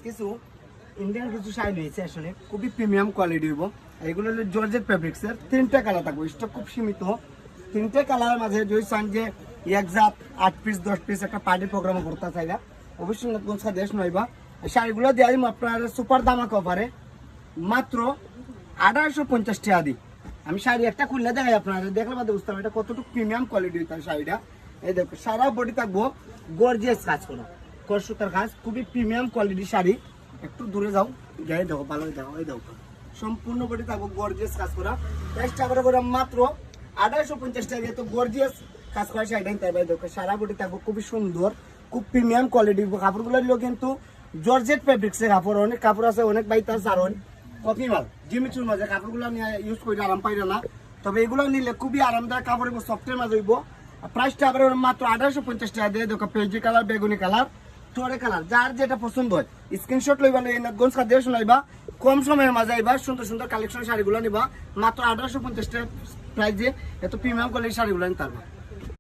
কিছু ইন্ডিয়ান কিছু শাড়ি রয়েছে আসলে খুবই প্রিমিয়াম কোয়ালিটি হইব। এগুলো হলো জর্জেট ফেব্রিক্সের, 3টা কালার থাকবে, স্টক খুব সীমিত। 3টে কালারের মাঝে যদি চান যে একজাত 8 পিস 10 পিস একটা পার্টি প্রোগ্রাম করতে চাইলা অবশ্যই নতুন দেশ নইবা। শাড়িগুলো দিয়ে আপনার সুপার দামাক অফারে মাত্র 1850 টাকা দিই। আমি শাড়ি একটা খুললে দেখাই আপনারা, দেখলে বাদে বুঝতে পারবেন এটা কতটুকু প্রিমিয়াম কোয়ালিটি তার শাড়িটা। এই দেখো সারা বডি থাকবো গর্জিয়াস কাজ করা, কসুতার কাজ, খুবই প্রিমিয়াম কোয়ালিটির শাড়ি। একটু দূরে যাও, যাই দেখো ভালো দেখো, এই দেখো সম্পূর্ণ বডি থাকবো গর্জিয়াস কাজ করা। প্রাইসটা করে মাত্র 1850 টাকা। তো গর্জিয়াস কাজ করা শাড়িটা তাই ভাই দেখো সারা বডি থাকবো খুবই সুন্দর, খুব প্রিমিয়াম কোয়ালিটির কাপড়গুলো নিলেও কিন্তু জর্জেট ফেব্রিক্সের কাপড়, অনেক কাপড় আছে, অনেক বাইতে আছে, আর কপি মাল জিমিচুর মাঝে কাপড়গুলো নিয়ে ইউজ করে আরাম পাই না। তবে এগুলো নিলে খুবই আরামদায়ক কাপড় এবং সফটের মাঝে হইব। প্রাইসটা আবার মাত্র 1850 টাকা দিয়ে দেখো। পেজি কালার, বেগুনি কালার, তোরে কালার, যার যেটা পছন্দ হয় স্ক্রিনশট লইবা, নাথগঞ্জ খাদ্য শোনাইবা, কম সময়ের মাঝে আইবা, সুন্দর সুন্দর কালেকশন শাড়িগুলো নিবা মাত্র 1850 টাকা প্রাইসে। এত প্রিমিয়াম কোয়ালিটির শাড়িগুলো নিতে পারবা।